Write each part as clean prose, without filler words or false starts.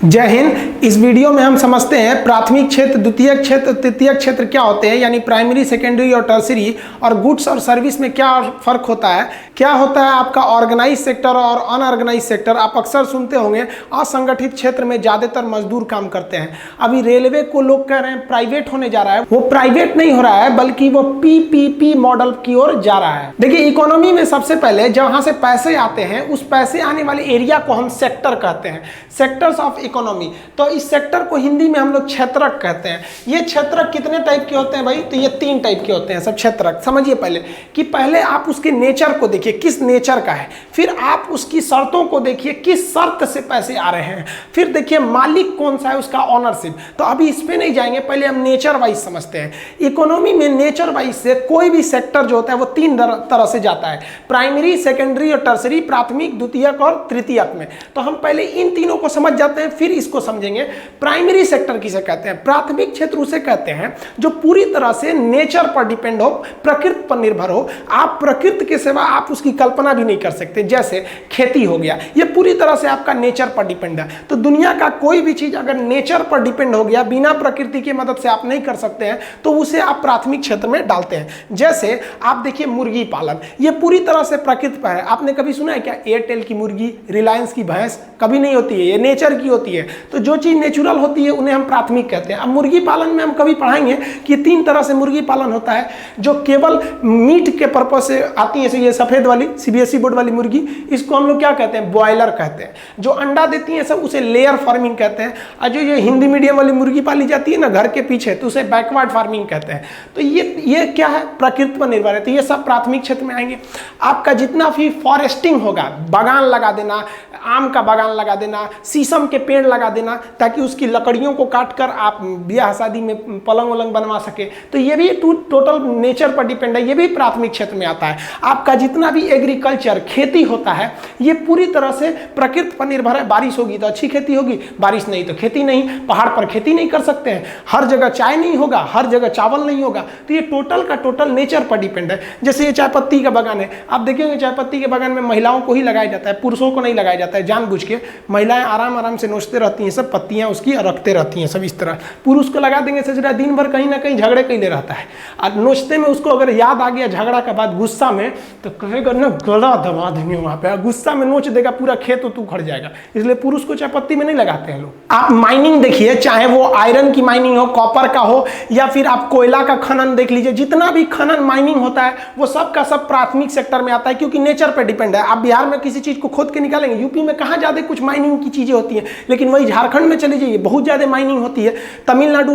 जय हिंद। इस वीडियो में हम समझते हैं प्राथमिक क्षेत्र, द्वितीयक क्षेत्र, तृतीयक क्षेत्र क्या होते हैं, यानी प्राइमरी, सेकेंडरी और टर्सरी, और गुड्स और सर्विस में क्या फर्क होता है, क्या होता है आपका ऑर्गेनाइज सेक्टर और अनऑर्गेनाइज सेक्टर। आप अक्सर सुनते होंगे असंगठित क्षेत्र में ज़्यादातर मजदूर काम करते हैं। अभी रेलवे को लोग कह रहे हैं प्राइवेट होने जा रहा है, वो प्राइवेट नहीं हो रहा है बल्कि वो पीपीपी मॉडल की ओर जा रहा है। देखिए, इकोनॉमी में सबसे पहले जहां से पैसे आते हैं उस पैसे आने वाले एरिया को हम सेक्टर कहते हैं, सेक्टर्स ऑफ इकोनॉमी। तो इस सेक्टर को हिंदी में हम लोग क्षेत्रक कहते हैं। ये क्षेत्रक कितने टाइप के होते हैं भाई? तो ये 3 टाइप के होते हैं सब क्षेत्रक। समझिए पहले कि पहले आप उसके नेचर को देखिए, किस नेचर का है, फिर आप उसकी शर्तों को देखिए, किस शर्त से पैसे आ रहे हैं, फिर देखिए मालिक कौन सा है, उसका ऑनरशिप। तो अभी इस पे नहीं जाएंगे, पहले हम नेचर वाइज समझते हैं। इकोनॉमी में नेचर वाइज से कोई भी सेक्टर जो होता है वो 3 तरह से जाता है, प्राइमरी, सेकेंडरी और टर्सरी, प्राथमिक, द्वितीयक और तृतीयक में। तो हम पहले इन तीनों को समझ जाते हैं, फिर इसको समझेंगे। प्राइमरी सेक्टर किसे कहते हैं? प्राथमिक क्षेत्र उसे कहते हैं जो पूरी तरह से नेचर पर डिपेंड हो, प्रकृति पर निर्भर हो। आप प्रकृति के सिवा आप उसकी कल्पना भी नहीं कर सकते। जैसे खेती हो गया, ये पूरी तरह से आपका नेचर पर डिपेंड है। तो दुनिया का कोई भी चीज अगर नेचर पर डिपेंड हो गया, बिना प्रकृति की मदद से आप नहीं कर सकते हैं, तो उसे आप प्राथमिक क्षेत्र में डालते हैं। जैसे आप देखिए मुर्गी पालन, ये पूरी तरह से प्रकृति पर है। आपने कभी सुना है क्या एयरटेल की मुर्गी, रिलायंस की भैंस? कभी नहीं होती है, ये नेचर की होती है। तो जो चीज नेचुरल होती है उन्हें हम प्राथमिक कहते हैं। अब मुर्गी पालन में हम कभी पढ़ाएंगे कि 3 तरह से मुर्गी पालन होता है, जो केवल मीट के पर्पज से आती है। ये सफेद वाली सीबीएसई बोर्ड वाली मुर्गी, इसको हम लोग क्या कहते हैं? बॉयलर कहते हैं। जो अंडा देती है सब उसे लेयर फार्मिंग कहते हैं। और जो ये हिंदी मीडियम वाली मुर्गी पाली जाती है ना घर के पीछे, तो उसे बैकवर्ड फार्मिंग कहते हैं। तो ये क्या है? प्रकृति पर निर्भर है। तो ये सब प्राथमिक क्षेत्र में आएंगे। आपका जितना भी फॉरेस्टिंग होगा, बागान लगा देना, आम का बागान लगा देना, शीशम के पेड़ लगा देना, ताकि उसकी लकड़ियों को काटकर आप ब्याह शादी में पलंग वलंग बनवा सके, तो ये भी टोटल नेचर पर डिपेंड है। ये भी प्राथमिक क्षेत्र में आता है। आपका जितना भी एग्रीकल्चर, खेती होता है, ये पूरी तरह से प्रकृति पर निर्भर है। बारिश होगी तो अच्छी खेती होगी, बारिश नहीं तो खेती नहीं। पहाड़ पर खेती नहीं कर सकते हैं, हर जगह चाय नहीं होगा, हर जगह चावल नहीं होगा। तो ये टोटल का टोटल नेचर पर डिपेंड है। जैसे ये चाय पत्ती का बागान है, आप देखेंगे चाय पत्ती के बागान में महिलाओं को ही लगाया जाता है, पुरुषों को नहीं लगाया जाता है जानबूझ के। महिलाएं आराम आराम से नोचते रहती हैं, सब पत्तियां उसकी रखते रहती हैं सब इस तरह। पुरुष को लगा देंगे सजरा, दिन भर कहीं ना कहीं झगड़े कैले रहता है। और नोचते में उसको अगर याद आ गया झगड़ा के बाद गुस्सा में, तो कहेगा ना गला दबा देंगे वहां पे, गुस्सा में नोच देगा, पूरा खेत तो तू खड़ जाएगा। इसलिए पुरुष को चाय पत्ती में नहीं लगाते हैं लोग। आप माइनिंग देखिए, चाहे वो आयरन की माइनिंग हो, कॉपर का हो, या फिर आप कोयला का खनन देख लीजिए। जितना भी खनन माइनिंग होता है वो सब का सब प्राथमिक सेक्टर में आता है, क्योंकि नेचर पर डिपेंड है। आप बिहार में किसी चीज को खोद के निकालेंगे, यूपी में कहाँ ज्यादा कुछ माइनिंग की चीजें होती है, लेकिन वही झारखंड में चले जाइए बहुत ज्यादा माइनिंग होती है। तमिलनाडु,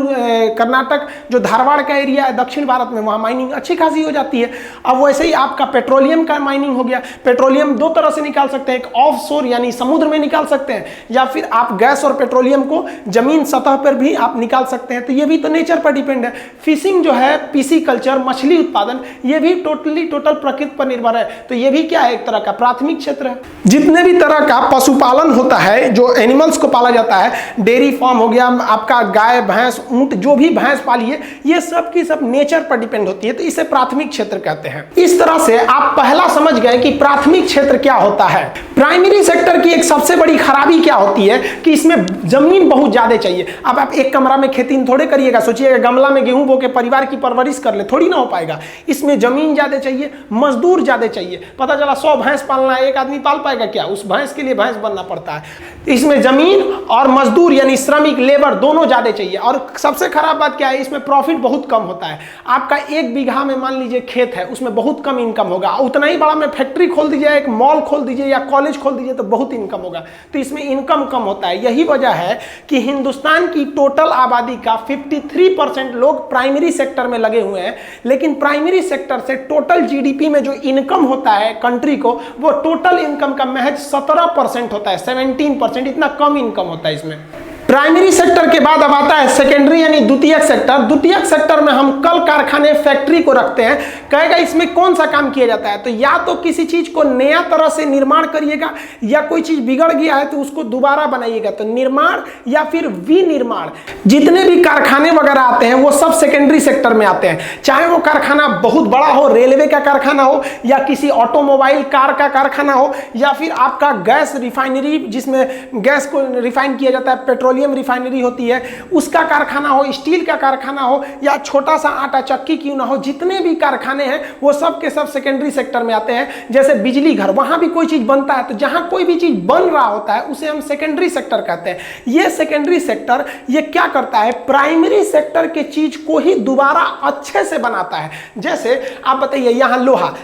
कर्नाटक, जो धारवाड़ का एरिया है दक्षिण भारत में, वहाँ माइनिंग अच्छी खासी हो जाती है। अब वैसे ही आपका पेट्रोलियम का माइनिंग हो गया। पेट्रोलियम 2 तरह से निकाल सकते हैं, एक ऑफशोर यानी समुद्र में निकाल सकते हैं, या फिर आप गैस और पेट्रोलियम को जमीन सतह पर भी आप निकाल सकते हैं। तो ये भी तो नेचर पर डिपेंड है। फिशिंग जो है, पीसी कल्चर, मछली उत्पादन, ये भी टोटल प्रकृति पर निर्भर है। तो ये भी क्या है? एक तरह का प्राथमिक क्षेत्र है। जितने भी तरह का पशुपालन होता है, जो एनिमल्स को पाला जाता है, डेयरी फार्म हो गया, आपका गाय, भैंस, ऊंट, जो भी भैंस पालिए, ये सब की सब नेचर पर डिपेंड होती है। तो इसे प्राथमिक क्षेत्र कहते हैं। इस तरह से आप पहला समझ गए कि प्राथमिक क्षेत्र क्या होता है। प्राइमरी सेक्टर की एक सबसे बड़ी खराबी क्या होती है कि इसमें जमीन बहुत ज्यादा चाहिए। अब आप एक कमरा में खेती थोड़े करिएगा, सोचिएगा गमला में गेहूं बो के परिवार की परवरिश कर ले, थोड़ी ना हो पाएगा। इसमें जमीन ज्यादा चाहिए, मजदूर ज्यादा चाहिए। पता चला 100 भैंस पालना है, एक आदमी पाल पाएगा क्या? उस भैंस के लिए भैंस बनना पड़ता है। इसमें जमीन और मजदूर यानी श्रमिक, लेबर, दोनों ज्यादा चाहिए। और सबसे खराब बात क्या है? इसमें प्रॉफिट बहुत कम होता है। आपका 1 बीघा में मान लीजिए खेत है, उसमें बहुत कम इनकम होगा। उतना ही बड़ा में फैक्ट्री खोल दीजिए, एक मॉल खोल दीजिए या कॉलेज खोल दीजिए, तो बहुत इनकम होगा। तो इसमें इनकम कम होता है। यही वजह है कि हिंदुस्तान की टोटल आबादी का 53% लोग प्राइमरी सेक्टर में लगे हुए हैं। लेकिन प्राइमरी सेक्टर से टोटल जीडीपी में जो इनकम होता है कंट्री को, वो टोटल इनकम का महज 17% होता है, 17%। इतना कम इनकम होता है इसमें। प्राइमरी सेक्टर के बाद अब आता है सेकेंडरी यानी द्वितीयक सेक्टर। द्वितीयक सेक्टर में हम कल कारखाने फैक्ट्री को रखते हैं। कहेगा इसमें कौन सा काम किया जाता है, तो या तो किसी चीज को नया तरह से निर्माण करिएगा, या कोई चीज बिगड़ गया है तो उसको दोबारा बनाइएगा, तो निर्माण या फिर विनिर्माण। जितने भी कारखाने वगैरह आते हैं वो सब सेकेंडरी सेक्टर में आते हैं, चाहे वो कारखाना बहुत बड़ा हो, रेलवे का कारखाना हो, या किसी ऑटोमोबाइल कार का कारखाना हो, या फिर आपका गैस रिफाइनरी जिसमें गैस को रिफाइन किया जाता है, पेट्रोलियम रिफाइनरी होती है, उसका कारखाना हो, स्टील का कारखाना हो, या छोटा सा आटा चक्की क्यों ना हो, जितने भी कारखाने हैं वो सब के सब सेकेंडरी सेक्टर में आते हैं। जैसे बिजली घर, वहां भी कोई चीज बनता है, तो जहां कोई भी चीज बन रहा होता है उसे हम सेकेंडरी सेक्टर कहते हैं। ये सेकेंडरी सेक्टर ये क्या करता है, प्राइमरी सेक्टर के चीज को ही दोबारा अच्छे से बनाता है। जैसे आप बताइए, यहाँ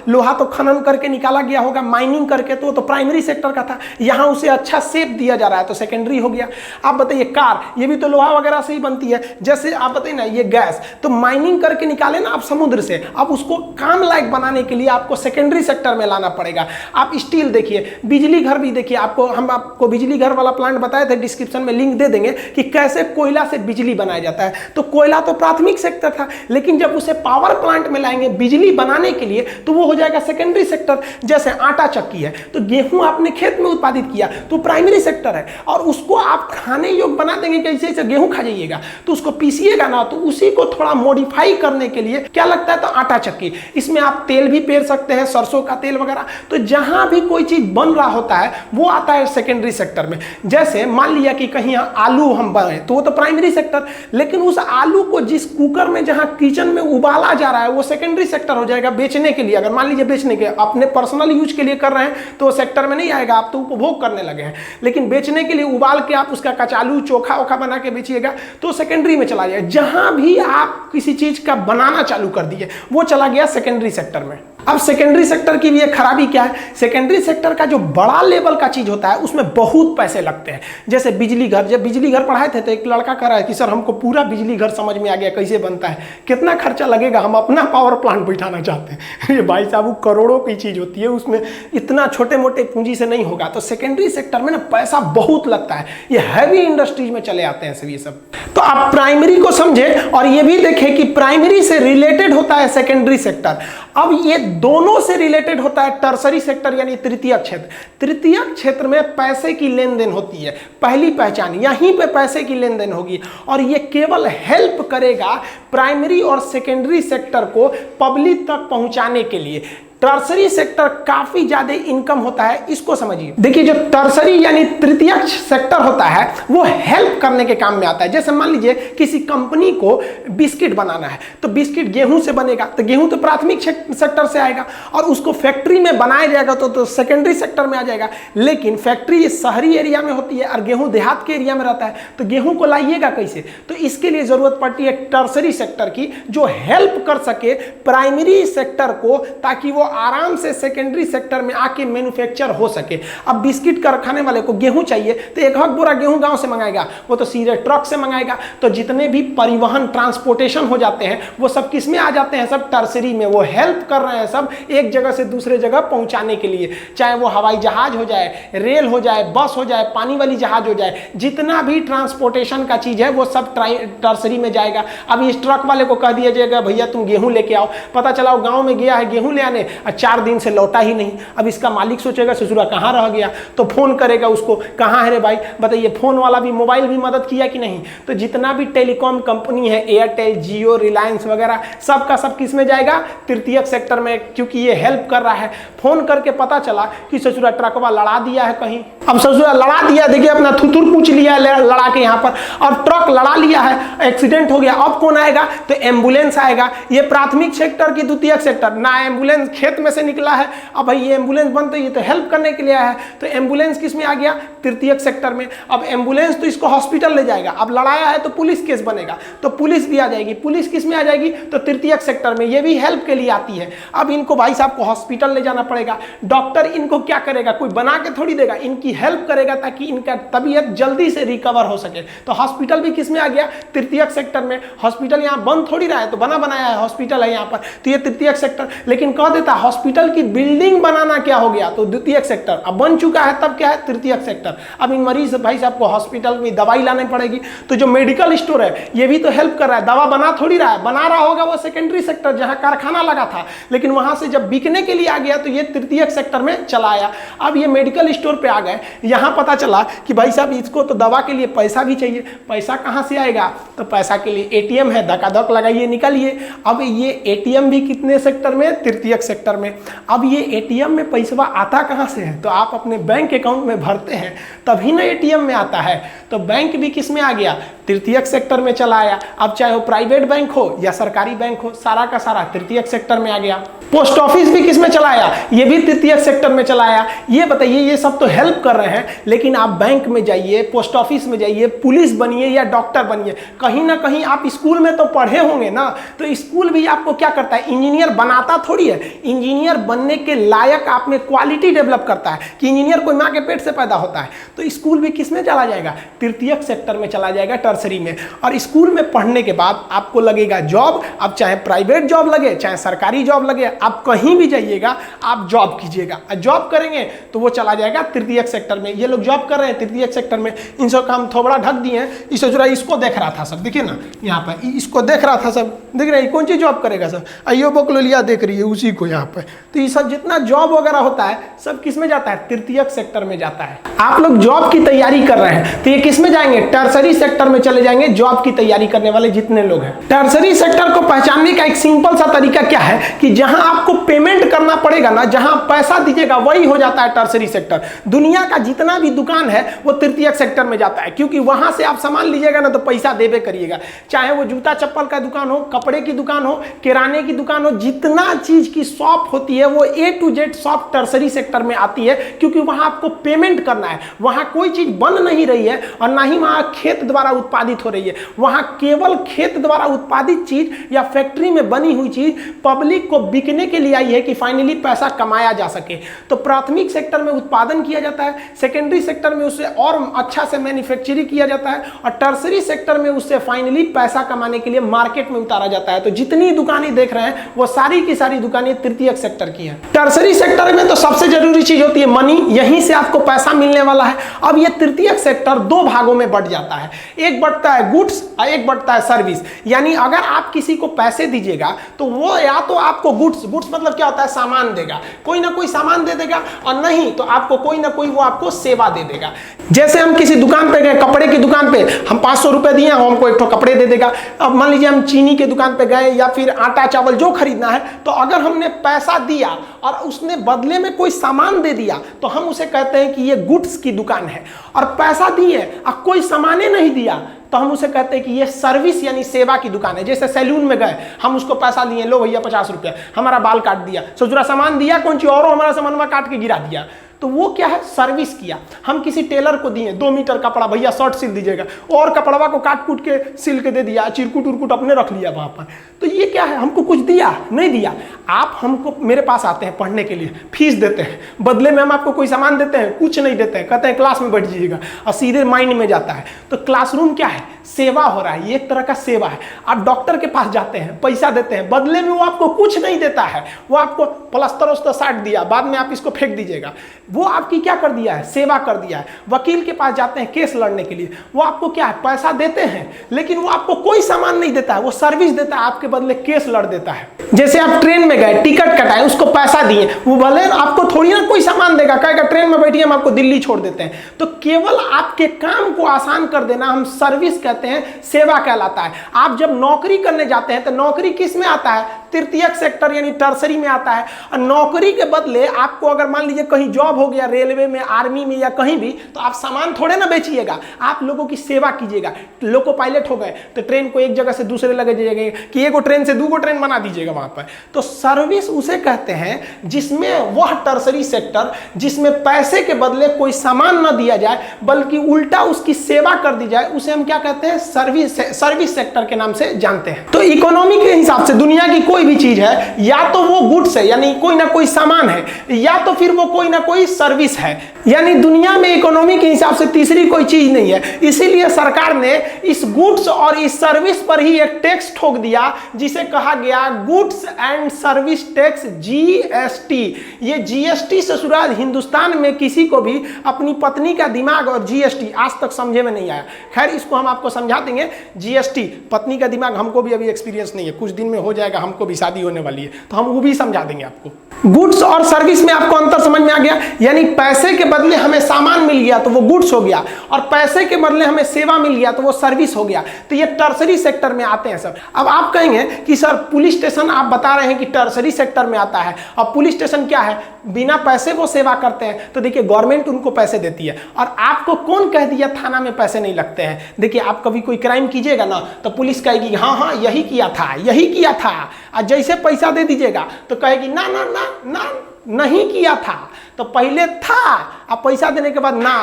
लोहा तो खनन करके निकाला गया होगा, माइनिंग करके, तो प्राइमरी सेक्टर का था, यहाँ उसे अच्छा शेप दिया जा रहा है तो सेकेंडरी हो गया। आप बताइए कार, ये भी तो लोहा वगैरह से ही बनती है। जैसे आप बताइए ना, ये गैस तो माइनिंग करके निकाले ना आप समुद्र से, अब उसको काम लायक बनाने के लिए आपको सेकेंडरी सेक्टर में लाना पड़ेगा। आप स्टील देखिए, बिजली घर भी देखिए, हम आपको बिजली घर वाला प्लांट बताए थे, डिस्क्रिप्शन में लिंक दे देंगे कि कैसे कोयला से बिजली बनाया जाता है। तो कोयला तो प्राथमिक सेक्टर था, लेकिन जब उसे पावर प्लांट में लाएंगे बिजली बनाने के लिए तो वो हो जाएगा सेकेंडरी सेक्टर। जैसे आटा चक्की है, तो गेहूं आपने खेत में उत्पादित किया तो प्राइमरी सेक्टर है, और उसको आप खाने योग्य बना देंगे, कैसे ऐसे गेहूं खा जाइएगा, तो उसको पीसिएगा ना, तो उसी को थोड़ा मॉडिफाई करने के लिए क्या लगता है, तो आटा चक्की। इसमें आप तेल भी पेर सकते हैं, सरसों का तेल वगैरह। तो जहां भी कोई चीज बन रहा होता है वो आता है सेकेंडरी सेक्टर में। जैसे मान लिया कि कहीं आलू हम बनाए तो वो तो प्राइमरी सेक्टर, लेकिन उस आलू को जिस कुकर में जहां किचन में उबाला जा रहा है वो सेकेंडरी सेक्टर हो जाएगा बेचने के लिए। अगर मान लीजिए बेचने के अपने पर्सनल यूज के लिए कर रहे हैं तो वो सेक्टर में नहीं आएगा, आप तो उपभोग करने लगे हैं। लेकिन बेचने के लिए उबाल के आप उसका कचालू चोखा ओखा बना के बेचिएगा तो सेकेंडरी में चला जाएगा। जहां भी आप किसी चीज का बनाना चालू कर दिए वो चला गया सेकेंडरी सेक्टर में। अब सेकेंडरी सेक्टर की भी एक खराबी क्या है, सेकेंडरी सेक्टर का जो बड़ा लेवल का चीज होता है उसमें बहुत पैसे लगते हैं। जैसे बिजली घर, जब बिजली घर पढ़ाए थे तो एक लड़का कह रहा है कि सर हमको पूरा बिजली घर समझ में आ गया कैसे बनता है, कितना खर्चा लगेगा, हम अपना पावर प्लांट बैठाना चाहते हैं। ये भाई साहब वो करोड़ों की चीज होती है, उसमें इतना छोटे मोटे पूंजी से नहीं होगा। तो सेकेंडरी सेक्टर में ना पैसा बहुत लगता है, ये हैवी इंडस्ट्रीज में चले आते हैं सब ये सब। तो आप प्राइमरी को समझे और ये भी देखें कि प्राइमरी से रिलेटेड होता है सेकेंडरी सेक्टर। अब ये दोनों से रिलेटेड होता है टर्सरी सेक्टर यानी तृतीयक क्षेत्र। तृतीयक क्षेत्र में पैसे की लेन देन होती है, पहली पहचान यहीं पे पैसे की लेन देन होगी, और ये केवल हेल्प करेगा प्राइमरी और सेकेंडरी सेक्टर को पब्लिक तक पहुंचाने के लिए। टर्सरी सेक्टर काफी ज्यादा इनकम होता है, इसको समझिए। देखिए जो टर्सरी यानी तृतीयक सेक्टर होता है वो हेल्प करने के काम में आता है। जैसे मान लीजिए किसी कंपनी को बिस्किट बनाना है तो बिस्किट गेहूं से बनेगा, तो गेहूं तो प्राथमिक सेक्टर से आएगा, और उसको फैक्ट्री में बनाया जाएगा तो सेकेंडरी सेक्टर में आ जाएगा। लेकिन फैक्ट्री शहरी एरिया में होती है और गेहूं देहात के एरिया में रहता है, तो गेहूं को लाइएगा कैसे, तो इसके लिए जरूरत पड़ती है टर्सरी सेक्टर की, जो हेल्प कर सके प्राइमरी सेक्टर को, ताकि वो आराम से सेकेंडरी सेक्टर में आके मैन्युफैक्चर हो सके। अब बिस्किट कारखाने वाले को गेहूं चाहिए तो एक हक बोरा गेहूं गांव से मंगाएगा, वो तो सीधे ट्रक से मंगाएगा। तो जितने भी परिवहन ट्रांसपोर्टेशन हो जाते हैं वो सब किस में आ जाते हैं, सब टर्सरी में। वो हेल्प कर रहे हैं सब एक जगह से दूसरे जगह पहुंचाने के लिए, चाहे वो हवाई जहाज हो जाए, रेल हो जाए, बस हो जाए, पानी वाली जहाज हो जाए, जितना भी ट्रांसपोर्टेशन का चीज है वो सब टर्सरी में जाएगा। अब इस ट्रक वाले को कह दिया जाएगा भैया तुम गेहूं लेके आओ, पता चला वो गांव में गया है गेहूं ले आने, 4 दिन से लौटा ही नहीं। अब इसका मालिक सोचेगा ससुरा कहाँ रह गया, तो फोन करेगा उसको, कहाँ है रे भाई, बताइए। फोन वाला भी, मोबाइल भी मदद किया कि नहीं। तो जितना भी टेलीकॉम कंपनी है, एयरटेल, जियो, रिलायंस वगैरह, सबका सब किस में जाएगा, तृतीयक सेक्टर में, क्योंकि ये हेल्प कर रहा है। फोन करके पता चला कि ससुरा ट्रकवा लड़ा दिया है कहीं, अब ससुरा लड़ा दिया, देखिए अपना थुथुर पूछ लिया है लड़ा के यहाँ पर, और ट्रक लड़ा लिया है, एक्सीडेंट हो गया। अब कौन आएगा, तो एम्बुलेंस आएगा। ये प्राथमिक सेक्टर की द्वितीयक सेक्टर ना, एम्बुलेंस खेत में से निकला है, अब भाई ये एम्बुलेंस बनते ये तो हेल्प करने के लिए आया है, तो एम्बुलेंस किस में आ गया, तृतीयक सेक्टर में। अब एम्बुलेंस तो इसको हॉस्पिटल ले जाएगा, अब लड़ाया है तो पुलिस केस बनेगा, तो पुलिस भी आ जाएगी। पुलिस किस में आ जाएगी, तो तृतीयक सेक्टर में, ये भी हेल्प के लिए आती है। अब इनको भाई साहब को हॉस्पिटल ले जाना पड़ेगा, डॉक्टर इनको क्या करेगा, कोई बना के थोड़ी देगा, इनकी हेल्प करेगा ताकि इनका तबीयत जल्दी से रिकवर हो सके। तो हॉस्पिटल भी किस में आ गया, तृतीयक सेक्टर में। हॉस्पिटल यहाँ बंद थोड़ी रहा है, तो बना बनाया है हॉस्पिटल है यहाँ पर, तो ये तृतीयक सेक्टर। लेकिन कह देता हॉस्पिटल की बिल्डिंग बनाना क्या हो गया, तो द्वितीयक सेक्टर। अब बन चुका है तब क्या है, तृतीयक सेक्टर। अब इन मरीज भाई साहब को हॉस्पिटल में दवाई लानी पड़ेगी, तो जो मेडिकल स्टोर है ये भी तो हेल्प कर रहा है, दवा बना थोड़ी रहा है, बना रहा होगा वो सेकेंडरी सेक्टर जहां कारखाना लगा था, लेकिन वहां से जब बिकने के लिए आ गया तो ये तृतीयक सेक्टर में चला आया। अब ये मेडिकल स्टोर पे आ गए, यहां पता चला कि भाई साहब इसको तो दवा के लिए पैसा भी चाहिए, पैसा कहां से आएगा, तो पैसा के लिए एटीएम है, धक्का-धक लगाइए निकालिए। अब ये एटीएम भी कितने सेक्टर में, तृतीयक सेक्टर में। अब ये एटीएम में पैसा आता कहां से है, तो आप अपने बैंक अकाउंट में भरते हैं तभी ना एटीएम में आता है, तो बैंक भी किस में आ गया, तृतीयक सेक्टर में चला आया। अब चाहे वो प्राइवेट बैंक हो या सरकारी बैंक हो, सारा का सारा तृतीयक सेक्टर में आ गया। पोस्ट ऑफिस भी किस में चला आया, ये भी तृतीयक सेक्टर में चला आया। ये बताइए, ये सब तो हेल्प कर रहे हैं, लेकिन आप बैंक में जाइए, पोस्ट ऑफिस में जाइए, पुलिस बनिए या डॉक्टर बनिए, कहीं ना कहीं आप स्कूल में तो पढ़े होंगे ना, तो स्कूल भी आपको क्या करता है, इंजीनियर बनाता थोड़ी है, इंजीनियर बनने के लायक आप में क्वालिटी डेवलप करता है कि इंजीनियर कोई माँ के पेट से पैदा होता है। तो स्कूल भी किस में चला जाएगा, तृतीयक सेक्टर में चला जाएगा, टर्सरी में। और स्कूल में पढ़ने के बाद आपको लगेगा जॉब, अब चाहे प्राइवेट जॉब लगे चाहे सरकारी जॉब लगे, आप कहीं भी जाइएगा आप जॉब कीजिएगा, जॉब करेंगे तो वो चला जाएगा तृतीयक सेक्टर में। ये लोग जॉब कर रहे हैं तृतीयक सेक्टर में, इन सब का हम थोबड़ा ढक दिए हैं। इससे जुड़ा इसको देख रहा था सब, देखिए ना यहाँ पर इसको देख रहा था सब, देख रहे हैं कौन सी जॉब करेगा सब, अयो बकलोलिया देख रही है उसी को यहाँ पर। तो ये सब जितना जॉब वगैरह होता है सब किस में जाता है, तृतीयक सेक्टर में जाता है। आप लोग जॉब की तैयारी कर रहे हैं तो ये किस में जाएंगे, टर्सरी सेक्टर में चले जाएंगे, जॉब की तैयारी करने वाले जितने लोग हैं। टर्सरी सेक्टर को पहचानने का एक सिंपल सा तरीका क्या है कि जहां आपको पेमेंट करना पड़ेगा ना, जहां पैसा दीजिएगा वही हो जाता है टर्सरी सेक्टर। दुनिया का जितना भी दुकान है वो तृतीयक सेक्टर में जाता है, क्योंकि वहां से आप सामान लीजिएगा ना तो पैसा देबे करिएगा, चाहे वो जूता चप्पल का दुकान हो, कपड़े की दुकान हो, किराने की दुकान हो, जितना चीज की शॉप होती है वो A to Z shop tertiary sector में आती है, क्योंकि वहां आपको पेमेंट करना है। वहां कोई चीज बन नहीं रही है और ना ही वहां खेत द्वारा उत्पादित हो रही है, वहां केवल खेत द्वारा उत्पादित चीज या फैक्ट्री में बनी हुई चीज पब्लिक को बिकने के लिए आई है कि फाइनली पैसा कमाया जा सके। तो प्राथमिक सेक्टर में उत्पादन किया जाता है, सेकेंडरी सेक्टर में उससे और अच्छा से मैन्युफैक्चरिंग किया जाता है, और टर्सरी सेक्टर में उससे फाइनली पैसा कमाने के लिए मार्केट में उतारा जाता है। तो जितनी दुकानें देख रहे हैं वो सारी की सारी दुकानें तृतीयक सेक्टर की हैं। टर्सरी सेक्टर में तो सबसे जरूरी चीज होती है मनी, यहीं से आपको पैसा मिलने वाला है। अब ये तृतीयक सेक्टर दो भागों में बंट जाता है, एक बढ़ता है गुड्स और एक बढ़ता है सर्विस। यानी अगर आप किसी को पैसे दीजिएगा तो वो या तो आपको गुड्स मतलब क्या होता है, सामान देगा, कोई ना कोई सामान दे देगा, और नहीं तो आपको कोई ना कोई वो आपको सेवा दे देगा। जैसे हम किसी दुकान पे गए, कपड़े की दुकान पे, हम 500 रुपए दिए, हमको एक तो कपड़े दे देगा। अब मान लीजिए हम चीनी के दुकान पे गए या फिर आटा चावल जो खरीदना है, तो अगर हमने पैसा दिया और उसने बदले में कोई सामान दे दिया तो हम उसे कहते हैं कि ये गुड्स की दुकान है। और पैसा दिए और कोई सामाने नहीं दिया तो हम उसे कहते हैं कि ये सर्विस यानी सेवा की दुकान है। जैसे सैलून में गए, हम उसको पैसा दिए, लो भैया 50 रुपया, हमारा बाल काट दिया, ससुरा सामान दिया, कौन सी और हमारा सामान काट के गिरा दिया, तो वो क्या है, सर्विस किया। हम किसी टेलर को दिए 2 मीटर कपड़ा, भैया शर्ट सिल दीजिएगा, और कपड़वा को काट कूट के सिल के दे दिया, चिरकुट उरकुट अपने रख लिया वहां पर। तो ये क्या है, हमको कुछ दिया नहीं दिया। आप हमको मेरे पास आते हैं पढ़ने के लिए, फीस देते हैं, बदले में हम आपको कोई सामान देते हैं, कुछ नहीं देते हैं, कहते हैं क्लास में बैठ जाइएगा, और सीधे माइंड में जाता है। तो क्लासरूम क्या है, सेवा हो रहा है, ये एक तरह का सेवा है। आप डॉक्टर के पास जाते हैं, पैसा देते हैं, बदले में वो आपको कुछ नहीं देता है, वो आपको प्लास्टर उस्तर साट दिया, बाद में आप इसको फेंक दीजिएगा, वो आपकी क्या कर दिया है, सेवा कर दिया है। वकील के पास जाते हैं केस लड़ने के लिए, वो आपको क्या है, पैसा देते हैं, लेकिन वो आपको कोई सामान नहीं देता है, वो सर्विस देता है, आपके बदले केस लड़ देता है। जैसे आप ट्रेन में गए, टिकट कटाए, उसको पैसा दिए, वो भले आपको थोड़ी ना कोई सामान देगा, कहेगा ट्रेन में बैठिए हम आपको दिल्ली छोड़ देते हैं। तो केवल आपके काम को आसान कर देना हम सर्विस कहते हैं, सेवा कहलाता है। आप जब नौकरी करने जाते हैं तो नौकरी किस में आता है, तृतीयक सेक्टर यानी टर्सरी में आता है। और नौकरी के बदले आपको अगर मान लीजिए कहीं जॉब हो गया, रेलवे में, आर्मी में या कहीं भी, तो आप सामान थोड़े ना बेचिएगा, आप लोगों की सेवा कीजिएगा। लोको पायलट हो गए तो ट्रेन को एक जगह से दूसरे लगे जाइएगा कि एक ट्रेन से 2 ट्रेन बना दीजिएगा वहां पर। तो सर्विस उसे कहते हैं जिसमें वह टर्सरी सेक्टर जिसमें पैसे के बदले कोई सामान ना दिया जाए बल्कि उल्टा उसकी सेवा कर दी जाए, उसे हम क्या कहते हैं, सर्विस सेक्टर के नाम से जानते हैं। तो इकोनॉमी के हिसाब से दुनिया की कोई भी चीज है, या तो वो गुड्स है यानी कोई ना कोई सामान है, या तो फिर वो कोई ना कोई सर्विस है। यानी दुनिया में इकोनॉमी के हिसाब से तीसरी कोई चीज नहीं है। इसीलिए सरकार ने इस गुड्स और इस सर्विस पर ही एक टैक्स ठोक दिया जिसे कहा गया goods and service tax, GST. ये जीएसटी से शुरुआत हिंदुस्तान में किसी को भी अपनी पत्नी का दिमाग और जीएसटी आज तक समझे में नहीं आया। खैर इसको हम आपको समझा देंगे। जीएसटी पत्नी का दिमाग हमको भी अभी एक्सपीरियंस नहीं है, कुछ दिन में हो जाएगा, हमको भी शादी होने वाली है तो हम वो भी समझा देंगे आपको। गुड्स और सर्विस में आपको अंतर समझ में आ गया। यानी पैसे के बदले हमें सामान मिल गया तो वो गुड्स हो गया, और पैसे के बदले हमें सेवा मिल गया तो वो सर्विस हो गया। तो ये टर्सरी सेक्टर में आते हैं सब। अब आप कहेंगे कि सर पुलिस स्टेशन आप बता रहे हैं कि टर्सरी सेक्टर में आता है, और पुलिस स्टेशन क्या है, बिना पैसे वो सेवा करते हैं। तो देखिए गवर्नमेंट उनको पैसे देती है, और आपको कौन कह दिया थाना में पैसे नहीं लगते हैं। देखिए आप कभी कोई क्राइम कीजिएगा ना तो पुलिस कहेगी हाँ हाँ यही किया था, यही किया था, और जैसे पैसा दे दीजिएगा तो कहेगी ना ना ना ना नहीं किया था, तो पहले था अब पैसा देने के बाद ना,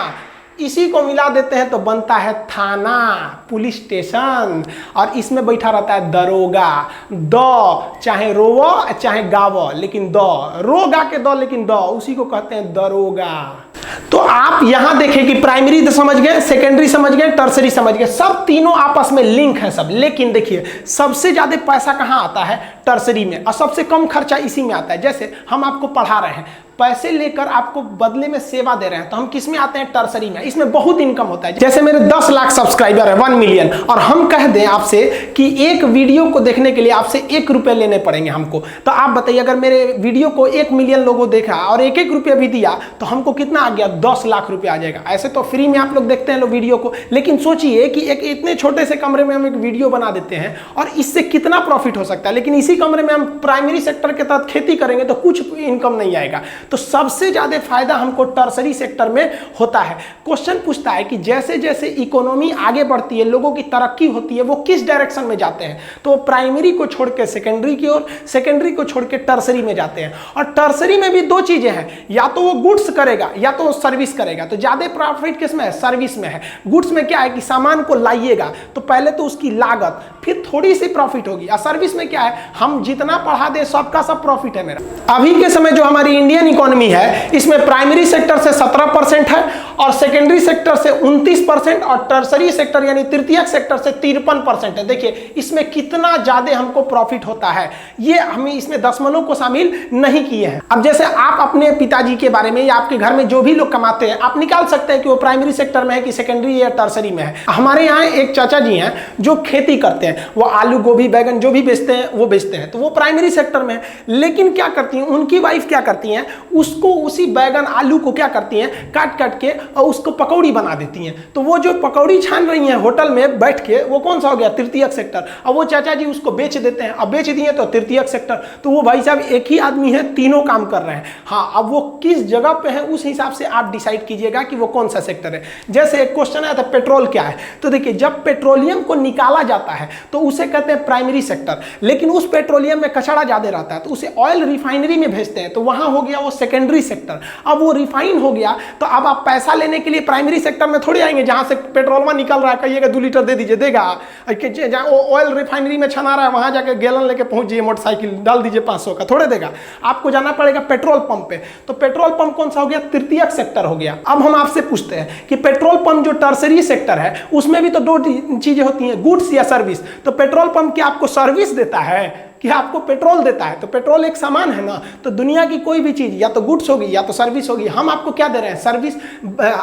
इसी को मिला देते हैं तो बनता है थाना, पुलिस स्टेशन। और इसमें बैठा रहता है दरोगा, द चाहे रोवो चाहे गावो लेकिन द, रोगा के द लेकिन द, उसी को कहते हैं दरोगा। तो आप यहां देखें कि प्राइमरी तो समझ गए, सेकेंडरी समझ गए, टर्सरी समझ गए, सब तीनों आपस में लिंक है सब। लेकिन देखिए सबसे ज्यादा पैसा कहां आता है, टर्सरी में, और सबसे कम खर्चा इसी में आता है। जैसे हम आपको पढ़ा रहे हैं, पैसे लेकर आपको बदले में सेवा दे रहे हैं, तो हम किस में आते हैं, टर्सरी में। इसमें बहुत इनकम होता है। जैसे मेरे 10 लाख सब्सक्राइबर है, 1 मिलियन, और हम कह दें आपसे कि एक वीडियो को देखने के लिए आपसे 1 रुपये लेने पड़ेंगे हमको, तो आप बताइए अगर मेरे वीडियो को 1 मिलियन लोगों देखा और 1-1 रुपया भी दिया तो हमको कितना आ गया, 10 लाख रुपया आ जाएगा। ऐसे तो फ्री में आप लोग देखते हैं लोग वीडियो को, लेकिन सोचिए कि एक इतने छोटे से कमरे में हम एक वीडियो बना देते हैं और इससे कितना प्रॉफिट हो सकता है। लेकिन इसी कमरे में हम प्राइमरी सेक्टर के तहत खेती करेंगे तो कुछ इनकम नहीं आएगा। तो सबसे ज्यादा फायदा हमको टर्सरी सेक्टर में होता है। क्वेश्चन पूछता है कि जैसे जैसे इकोनॉमी आगे बढ़ती है, लोगों की तरक्की होती है, वो किस डायरेक्शन में जाते हैं, तो प्राइमरी को छोड़ के सेकेंडरी की ओर, सेकेंडरी को छोड़ के टर्सरी में जाते हैं। और टर्सरी में भी 2 चीजें हैं, या तो वो गुड्स करेगा या तो वो सर्विस करेगा। तो ज्यादा प्रॉफिट किस में है, सर्विस में है। गुड्स में क्या है कि सामान को लाइएगा तो पहले तो उसकी लागत, फिर थोड़ी सी प्रॉफिट होगी। और सर्विस में क्या है, हम जितना बढ़ा दे सबका सब प्रॉफिट है मेरा। अभी के समय जो हमारी इंडियन इकोनॉमी है इसमें प्राइमरी सेक्टर से 17% है, और सेकेंडरी सेक्टर से 29%, और टर्सरी सेक्टर यानी तृतीयक सेक्टर से 53% है। देखिए इसमें कितना ज्यादा हमको प्रॉफिट होता है, ये हमें इसमें दशमलव को शामिल नहीं किए हैं। अब जैसे आप अपने पिताजी के बारे में या आपके घर में जो भी लोग कमाते हैं, आप निकाल सकते हैं कि वो प्राइमरी सेक्टर में है कि सेकेंडरी या टर्सरी में है। हमारे यहाँ एक चाचा जी हैं जो खेती करते हैं, वो आलू गोभी बैगन जो भी बेचते हैं वो बेचते हैं, तो वो प्राइमरी सेक्टर में है। लेकिन क्या करती हैं उनकी वाइफ, क्या करती हैं, उसको उसी बैगन आलू को क्या करती हैं, काट काट के और उसको पकौड़ी बना देती हैं। तो वो जो पकौड़ी छान रही हैं होटल में बैठ के, वो कौन सा हो गया, तृतीयक सेक्टर। अब वो चाचा जी उसको बेच देते हैं, अब बेच दिए तो तृतीयक सेक्टर। तो वो भाई साहब एक ही आदमी है, तीनों काम कर रहे हैं। हाँ, अब वो किस जगह पे है उस हिसाब से आप डिसाइड कीजिएगा कि वो कौन सा सेक्टर है। जैसे एक क्वेश्चन आया था पेट्रोल क्या है, तो देखिए जब पेट्रोलियम को निकाला जाता है तो उसे कहते हैं प्राइमरी सेक्टर। लेकिन उस पेट्रोलियम में कचरा ज्यादा रहता है तो उसे ऑयल रिफाइनरी में भेजते हैं, तो वहां हो गया वो सेकेंडरी सेक्टर। अब वो रिफाइन हो गया तो अब आप पैसा लेने के लिए प्राइमरी सेक्टर में थोड़ी आएंगे, जहां से पेट्रोल निकल रहा है कहिएगा 2 लीटर दे दीजिए, देगा। ऑयल रिफाइनरी में छना रहा है वहां जाके गैलन लेके पहुंच जाइए, मोटरसाइकिल डाल दीजिए 500 का, थोड़े देगा। आपको जाना पड़ेगा पेट्रोल पंप पे, तो पेट्रोल पंप कौन सा हो गया, तृतीयक सेक्टर हो गया। अब हम आपसे पूछते हैं कि पेट्रोल पंप जो टर्सरी सेक्टर है उसमें भी तो 2 चीजें होती हैं, गुड्स या सर्विस। तो पेट्रोल पंप क्या आपको सर्विस देता है कि आपको पेट्रोल देता है? तो पेट्रोल एक सामान है ना, तो दुनिया की कोई भी चीज या तो गुड्स होगी या तो सर्विस होगी। हम आपको क्या दे रहे हैं, सर्विस।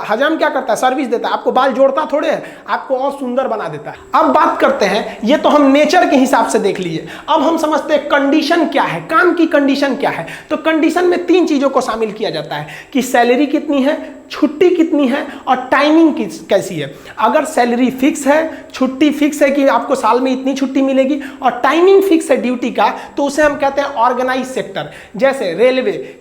हजाम क्या करता है, सर्विस देता है। आपको बाल जोड़ता थोड़े है, आपको और सुंदर बना देता है। अब बात करते हैं, ये तो हम नेचर के हिसाब से देख लीजिए। अब हम समझते हैं कंडीशन क्या है, काम की कंडीशन क्या है। तो कंडीशन में 3 चीजों को शामिल किया जाता है कि सैलरी कितनी है, छुट्टी कितनी है और टाइमिंग कैसी है। अगर सैलरी फिक्स है, छुट्टी फिक्स है कि आपको साल में इतनी छुट्टी मिलेगी, और टाइमिंग फिक्स है ड्यूटी का, तो उसे हम कहते हैं ऑर्गेनाइज सेक्टर। जैसे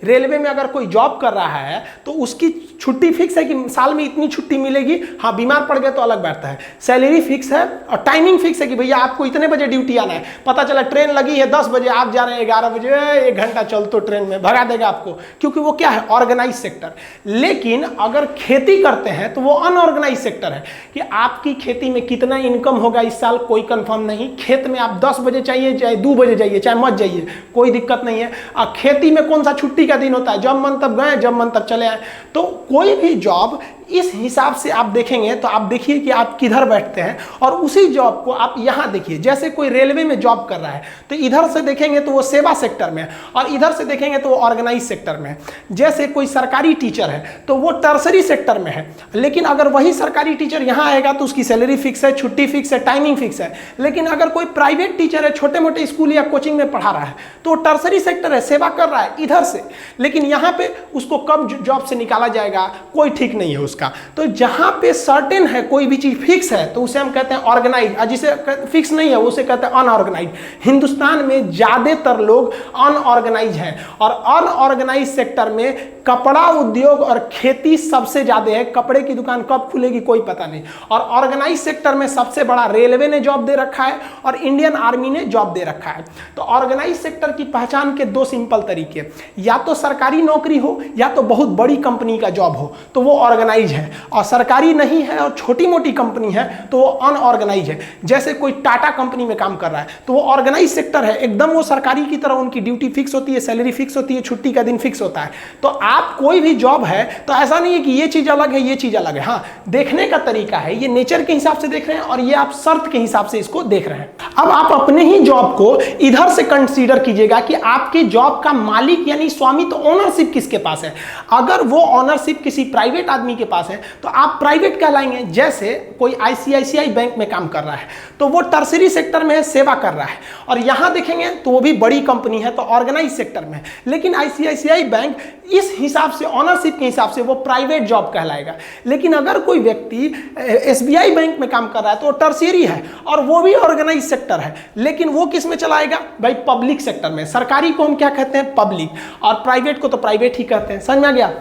रेलवे में अगर कोई जॉब कर रहा है तो उसकी छुट्टी फिक्स है कि साल में इतनी छुट्टी मिलेगी, हाँ बीमार पड़ गए तो अलग बैठता है। सैलरी फिक्स है और टाइमिंग फिक्स है कि भैया आपको इतने बजे ड्यूटी आना है। पता चला ट्रेन लगी है 10 बजे, आप जा रहे हैं 11 बजे, 1 घंटा चल तो ट्रेन में भगा देगा आपको, क्योंकि वो क्या है, ऑर्गेनाइज सेक्टर। लेकिन अगर खेती करते हैं तो वो अनऑर्गेनाइज सेक्टर है कि आपकी खेती में कितना इनकम होगा इस साल कोई कंफर्म नहीं। खेत में आप 10 बजे चाहिए चाहे 2 बजे जाइए चाहे मत जाइए, कोई दिक्कत नहीं है। खेती में कौन सा छुट्टी का दिन होता है, जब मन तब गए जब मन तब चले आए। तो कोई भी जॉब इस हिसाब से आप देखेंगे तो आप देखिए कि आप किधर बैठते हैं, और उसी जॉब को आप यहां देखिए। जैसे कोई रेलवे में जॉब कर रहा है तो इधर से देखेंगे तो वो सेवा सेक्टर में, और इधर से देखेंगे तो वो ऑर्गेनाइज सेक्टर में। जैसे कोई सरकारी टीचर है तो वो टर्सरी सेक्टर में है, लेकिन अगर वही सरकारी टीचर यहां आएगा तो उसकी सैलरी फिक्स है, छुट्टी फिक्स है, टाइमिंग फिक्स है। लेकिन अगर कोई प्राइवेट टीचर है, छोटे मोटे स्कूल या कोचिंग में पढ़ा रहा है, तो वो टर्सरी सेक्टर है, सेवा कर रहा है इधर से, लेकिन यहां पे उसको कब जॉब से निकाला जाएगा कोई ठीक नहीं है उसका। तो जहां पे सर्टेन है, कोई भी चीज फिक्स है तो उसे हम कहते हैं ऑर्गेनाइज, और जिसे फिक्स नहीं है उसे कहते हैं अनऑर्गेनाइज। हिंदुस्तान में ज्यादातर लोग अनऑर्गेनाइज हैं, और अनऑर्गेनाइज सेक्टर में कपड़ा उद्योग और खेती सबसे ज्यादा है। कपड़े की दुकान कब खुलेगी कोई पता नहीं। और ऑर्गेनाइज सेक्टर में सबसे बड़ा रेलवे ने जॉब दे रखा है और इंडियन आर्मी ने जॉब दे रखा है। तो ऑर्गेनाइज सेक्टर की पहचान के 2 सिंपल तरीके, या तो सरकारी नौकरी हो या तो बहुत बड़ी कंपनी का जॉब हो तो वो ऑर्गेनाइज है, और सरकारी नहीं है और छोटी मोटी कंपनी है तो वो अनऑर्गेनाइज है। जैसे कोई टाटा कंपनी में काम कर रहा है तो वो ऑर्गेनाइज सेक्टर है एकदम, वो सरकारी की तरह, उनकी ड्यूटी फिक्स होती है, सैलरी फिक्स होती है, छुट्टी का दिन फिक्स होता है। तो आप कोई भी जॉब है तो ऐसा नहीं है कि ये चीज अलग है ये चीज अलग है, हाँ देखने का तरीका है, ये नेचर के हिसाब से देख रहे हैं और ये आप शर्त के हिसाब से इसको देख रहे हैं। अब आप अपने ही जॉब को इधर से कंसीडर कीजिएगा कि आपके जॉब का मालिक यानी स्वामी तो ओनरशिप किसके पास है। अगर वो ओनरशिप किसी प्राइवेट आदमी के पास है तो आप प्राइवेट कहलाएंगे। जैसे कोई आईसीआईसीआई बैंक में काम कर रहा है तो वो टर्सरी सेक्टर में है, सेवा कर रहा है, और यहां देखेंगे तो वो भी बड़ी कंपनी है तो ऑर्गेनाइज सेक्टर में। लेकिन आईसीआईसीआई बैंक इस हिसाब से, ऑनरशिप के हिसाब से वो प्राइवेट जॉब कहलाएगा। लेकिन अगर कोई व्यक्ति एसबीआई बैंक में काम कर रहा है तो वो टर्शियरी है और वो भी ऑर्गेनाइज सेक्टर है, लेकिन वो किस में चलाएगा भाई, पब्लिक सेक्टर में। सरकारी को हम क्या कहते हैं, पब्लिक, और प्राइवेट को तो प्राइवेट ही कहते हैं। समझ में आ गया।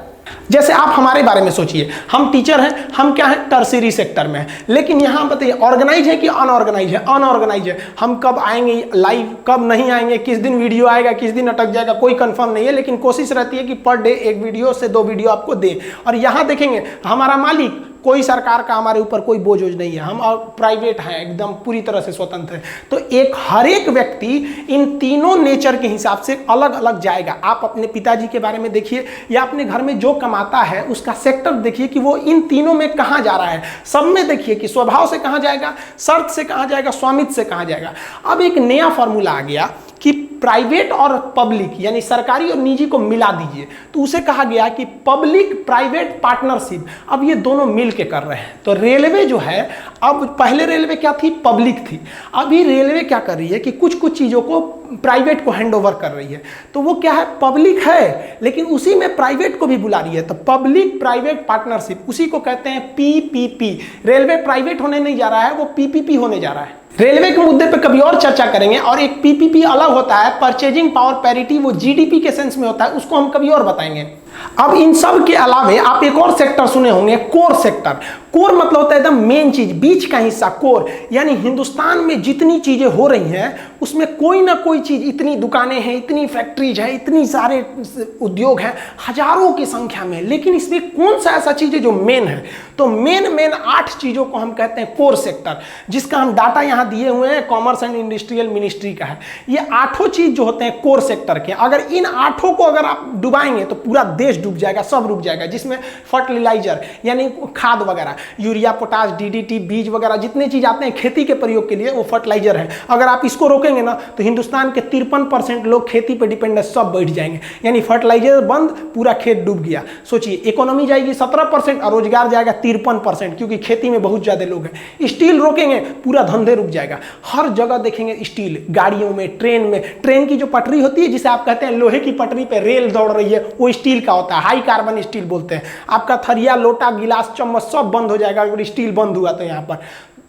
जैसे आप हमारे बारे में सोचिए, हम टीचर हैं, हम क्या है, टर्शियरी सेक्टर में, लेकिन यहां बताइए ऑर्गेनाइज है कि अनऑर्गेनाइज है। अनऑर्गेनाइज है। हम कब आएंगे लाइव, कब नहीं आएंगे, किस दिन वीडियो आएगा, किस दिन अटक जाएगा, कोई कंफर्म नहीं है, लेकिन कोशिश रहती है कि पर डे 1 वीडियो से 2 वीडियो आपको दे। और यहां देखेंगे हमारा मालिक, कोई सरकार का हमारे ऊपर कोई बोझ नहीं है, हम प्राइवेट हैं, एकदम पूरी तरह से स्वतंत्र है। तो हर एक व्यक्ति इन तीनों नेचर के हिसाब से अलग अलग जाएगा। आप अपने पिताजी के बारे में देखिए या अपने घर में जो कमाता है उसका सेक्टर देखिए कि वो इन तीनों में कहां जा रहा है। सब में देखिए कि स्वभाव से कहां जाएगा, शर्त से कहां जाएगा, स्वामित्व से कहां जाएगा। अब एक नया फॉर्मूला आ गया कि प्राइवेट और पब्लिक यानी सरकारी और निजी को मिला दीजिए, तो उसे कहा गया कि पब्लिक प्राइवेट पार्टनरशिप। अब ये दोनों मिल के कर रहे हैं। तो रेलवे जो है, अब पहले रेलवे क्या थी, पब्लिक थी, अभी रेलवे क्या कर रही है कि कुछ कुछ चीजों को प्राइवेट को हैंड ओवर कर रही है। तो वो क्या है, पब्लिक है लेकिन उसी में प्राइवेट को भी बुला रही है। तो पब्लिक प्राइवेट पार्टनरशिप, उसी को कहते हैं पीपीपी। रेलवे प्राइवेट होने नहीं जा रहा है, वो पीपीपी होने जा रहा है। रेलवे के मुद्दे पे कभी और चर्चा करेंगे। और एक पीपीपी अलग होता है, परचेजिंग पावर पैरिटी, वो जीडीपी के सेंस में होता है, उसको हम कभी और बताएंगे। अब इन सब के अलावे आप एक और सेक्टर सुने होंगे, कोर सेक्टर। कोर मतलब होता है एकदम मेन चीज, बीच का हिस्सा, कोर। यानी हिंदुस्तान में जितनी चीजें हो रही हैं उसमें कोई ना कोई चीज, इतनी दुकानें हैं, इतनी फैक्ट्रीज है, इतनी सारे उद्योग हैं, हजारों की संख्या में, लेकिन इसमें कौन सा ऐसा चीज है जो मेन है। तो मेन 8 चीजों को हम कहते हैं कोर सेक्टर, जिसका हम डाटा यहां दिए हुए हैं, कॉमर्स एंड इंडस्ट्रियल मिनिस्ट्री का है। ये 8 चीज जो होते हैं कोर सेक्टर के, अगर इन 8 को अगर आप डुबाएंगे तो पूरा देश डूब जाएगा, सब रुक जाएगा। जिसमें फर्टिलाइजर यानी खाद वगैरह, यूरिया, पोटाश, डीडीटी, बीज वगैरह जितने चीज आते हैं खेती के प्रयोग के लिए, वो फर्टिलाइजर है। अगर आप इसको रोकेंगे ना तो हिंदुस्तान के 53% लोग खेती पे डिपेंडेंट सब बैठ जाएंगे। यानी फर्टिलाइजर बंद, पूरा खेत डूब गया। सोचिए, इकोनॉमी जाएगी 17% और रोजगार जाएगा 53%, क्योंकि खेती में बहुत ज्यादा लोग हैं। स्टील रोकेंगे, पूरा धंधे रुक जाएगा। हर जगह देखेंगे स्टील, गाड़ियों में, ट्रेन में। ट्रेन की जो पटरी होती है, जिसे आप कहते हैं लोहे की पटरी पे रेल दौड़ रही है, वो स्टील का होता है, हाई कार्बन स्टील बोलते हैं। आपका थरिया, लोटा, गिलास, चम्मच सब बंद हो जाएगा अगर स्टील बंद हुआ तो। यहाँ पर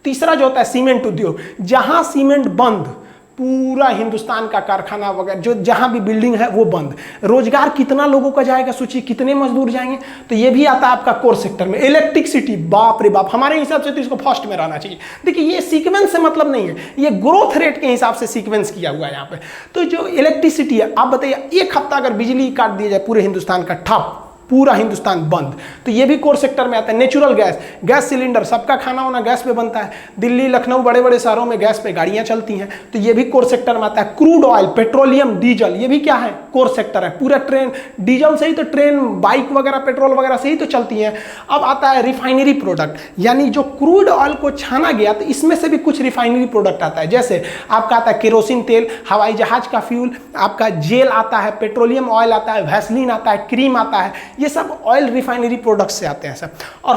तीसरा जो होता है सीमेंट उद्योग, जहां सीमेंट बंद पूरा हिंदुस्तान का कारखाना वगैरह जो जहां भी बिल्डिंग है वो बंद। रोजगार कितना लोगों का जाएगा, सोचिए कितने मजदूर जाएंगे। तो ये भी आता है आपका कोर सेक्टर में। इलेक्ट्रिसिटी, बाप रे बाप, हमारे हिसाब से तो इसको फर्स्ट में रहना चाहिए। देखिए ये सीक्वेंस से मतलब नहीं है, ये ग्रोथ रेट के हिसाब से सीक्वेंस किया हुआ है यहाँ पे। तो जो इलेक्ट्रिसिटी है, आप बताइए एक हफ्ता अगर बिजली काट दिया जाए पूरे हिंदुस्तान का, ठप, पूरा हिंदुस्तान बंद। तो ये भी कोर सेक्टर में आता है। नेचुरल गैस, गैस सिलेंडर, सबका खाना वाना गैस पे बनता है। दिल्ली, लखनऊ, बड़े बड़े शहरों में गैस पे गाड़ियां चलती हैं, तो ये भी कोर सेक्टर में आता है। क्रूड ऑयल, पेट्रोलियम, डीजल, ये भी क्या है, कोर सेक्टर है। पूरा ट्रेन, डीजल से ही तो ट्रेन, बाइक वगैरह, पेट्रोल वगैरह से ही तो चलती है। अब आता है रिफाइनरी प्रोडक्ट, यानी जो क्रूड ऑयल को छाना गया तो इसमें से भी कुछ रिफाइनरी प्रोडक्ट आता है। जैसे आपका आता है केरोसिन तेल, हवाई जहाज का फ्यूल, आपका जेल आता है, पेट्रोलियम ऑयल आता है, वैसलीन आता है, क्रीम आता है, ये सब ऑयल रिफाइनरी प्रोडक्ट्स से आते हैं सब। और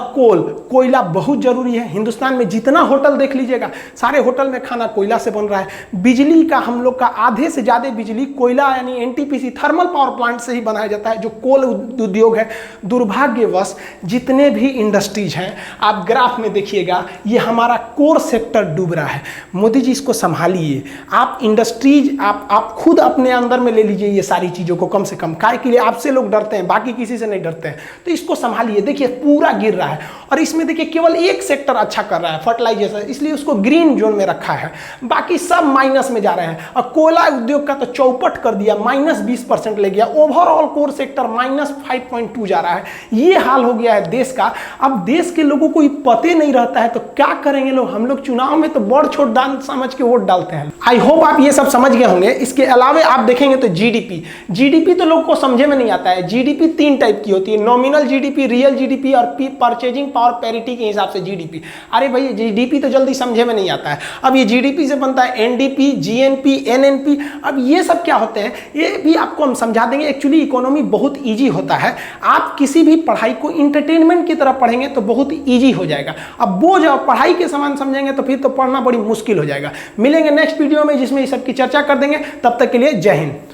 कोयला बहुत जरूरी है। हिंदुस्तान में जितना होटल देख लीजिएगा, सारे होटल में खाना कोयला से बन रहा है। बिजली का हम लोग का आधे से ज्यादा बिजली कोयला यानी एनटीपीसी, थर्मल पावर प्लांट से ही बनाया जाता है, जो कोल उद्योग है। दुर्भाग्यवश जितने भी इंडस्ट्रीज हैं, आप ग्राफ में देखिएगा, ये हमारा कोर सेक्टर डूब रहा है। मोदी जी इसको संभालिए। आप इंडस्ट्रीज आप खुद अपने अंदर में ले लीजिए ये सारी चीजों को, कम से कम। काय के लिए आपसे लोग डरते हैं, बाकी किसी से नहीं डरते हैं। तो इसको संभालिए। देखिए पूरा गिर रहा है, और इसमें देखिए केवल एक सेक्टर अच्छा कर रहा है, फर्टिलाइजेशन, इसलिए उसको ग्रीन जोन में रखा है, बाकी सब माइनस में जा रहे हैं। और कोयला उद्योग का तो चौपट कर दिया, -20% ले गया। ओवरऑल कोर सेक्टर -5.2 जा रहा है। ये हाल हो गया है देश का। अब देश के लोगों को पते नहीं रहता है तो क्या करेंगे लोग। हम लोग चुनाव में तो बड़ छोट दान समझ के वोट डालते हैं। आई होप आप ये सब समझ गए होंगे। इसके अलावा आप देखेंगे तो जीडीपी तो लोगों को समझे में नहीं आता है। जीडीपी 3 टाइप की होती है, नॉमिनल जीडीपी, रियल जीडीपी और परचेजिंग पावर पैरिटी के हिसाब से जीडीपी। अरे भाई जीडीपी तो जल्दी समझे में नहीं आता है। अब ये जीडीपी से बनता है एनडीपी, जीएनपी, एनएनपी। अब ये सब क्या होते हैं ये भी आपको हम समझा देंगे। एक्चुअली इकोनॉमी बहुत इजी होता है। आप किसी भी पढ़ाई को इंटरटेनमेंट की तरह पढ़ेंगे तो बहुत इजी हो जाएगा। अब वो जब पढ़ाई के समान समझेंगे तो फिर तो पढ़ना बड़ी मुश्किल हो जाएगा। मिलेंगे नेक्स्ट वीडियो में जिसमें इस सब की चर्चा कर देंगे। तब तक के लिए जय हिंद।